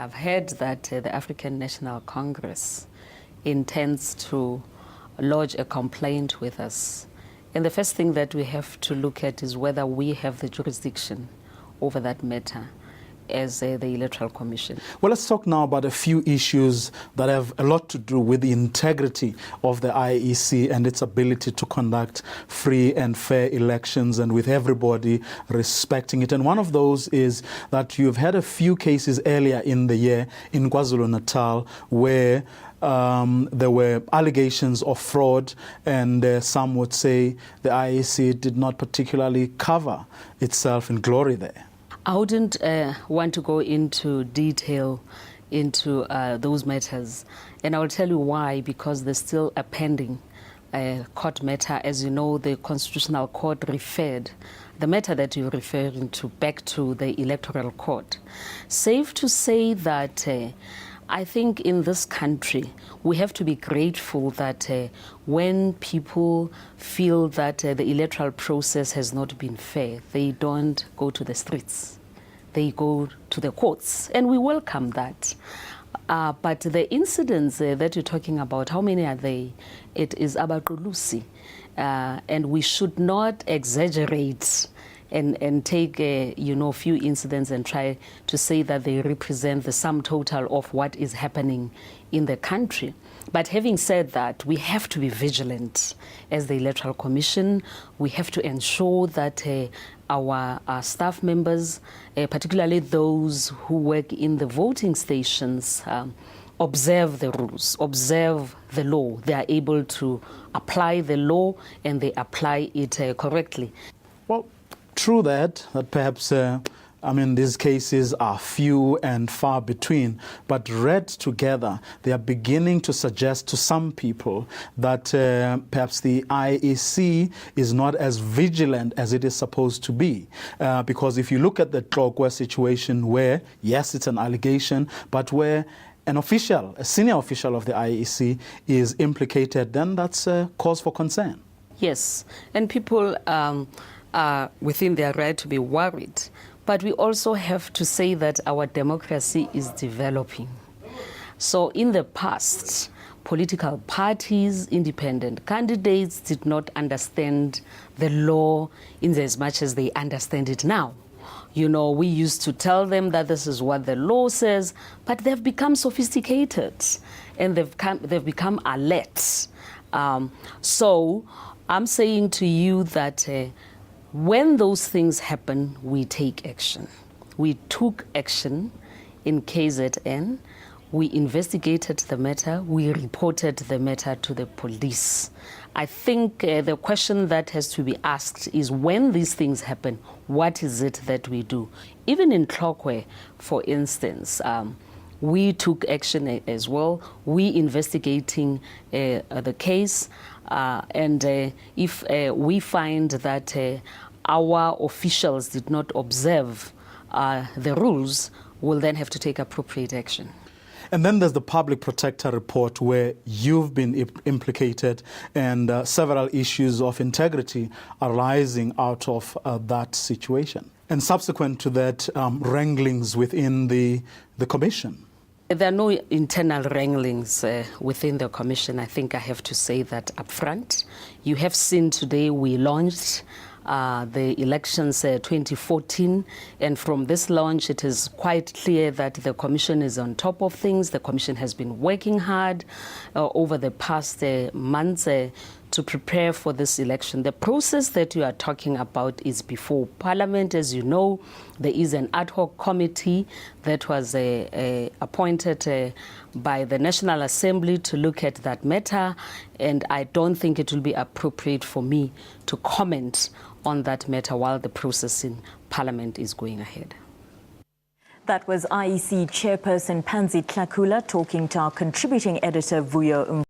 I've heard that the African National Congress intends to lodge a complaint with us. And the first thing that we have to look at is whether we have the jurisdiction over that matter as the Electoral Commission. Well, let's talk now about a few issues that have a lot to do with the integrity of the IEC and its ability to conduct free and fair elections, and with everybody respecting it. And one of those is that you've had a few cases earlier in the year in KwaZulu-Natal where there were allegations of fraud, and some would say the IEC did not particularly cover itself in glory there. I wouldn't want to go into detail into those matters, and I will tell you why, because there's still a pending court matter. As you know, the Constitutional Court referred the matter that you're referring to back to the Electoral Court. Safe to say that I think in this country, we have to be grateful that when people feel that the electoral process has not been fair, they don't go to the streets. They go to the courts, and we welcome that. But the incidents that you're talking about, how many are they? It is abaqulusi, and we should not exaggerate and take a few incidents and try to say that they represent the sum total of what is happening in the country. But having said that, we have to be vigilant as the Electoral Commission. We have to ensure that our staff members, particularly those who work in the voting stations, observe the rules, observe the law. They are able to apply the law, and they apply it correctly. Well, true that perhaps, these cases are few and far between, but read together, they are beginning to suggest to some people that perhaps the IEC is not as vigilant as it is supposed to be. Because if you look at the Tlakula situation where, yes, it's an allegation, but where an official, a senior official of the IEC is implicated, then that's a cause for concern. Yes, and people are within their right to be worried. But we also have to say that our democracy is developing. So in the past, political parties, independent candidates did not understand the law in as much as they understand it now. We used to tell them that this is what the law says, but they've become sophisticated and they've become alert. So I'm saying to you that when those things happen, we take action. We took action in KZN. We investigated the matter. We reported the matter to the police. I think the question that has to be asked is, when these things happen, what is it that we do? Even in Tlakula, for instance, we took action as well. We investigating the case, and if we find that our officials did not observe the rules, we'll then have to take appropriate action. And then there's the Public Protector report where you've been implicated, and several issues of integrity are rising out of that situation. And subsequent to that, wranglings within the Commission. There are no internal wranglings within the Commission. I think I have to say that up front. You have seen today we launched the elections 2014, and from this launch it is quite clear that the Commission is on top of things. The Commission has been working hard over the past months to prepare for this election. The process that you are talking about is before Parliament. As you know, there is an ad hoc committee that was appointed by the National Assembly to look at that matter, and I don't think it will be appropriate for me to comment on that matter while the process in Parliament is going ahead. That was IEC Chairperson Pansy Tlakula talking to our contributing editor Vuyo Mvoko.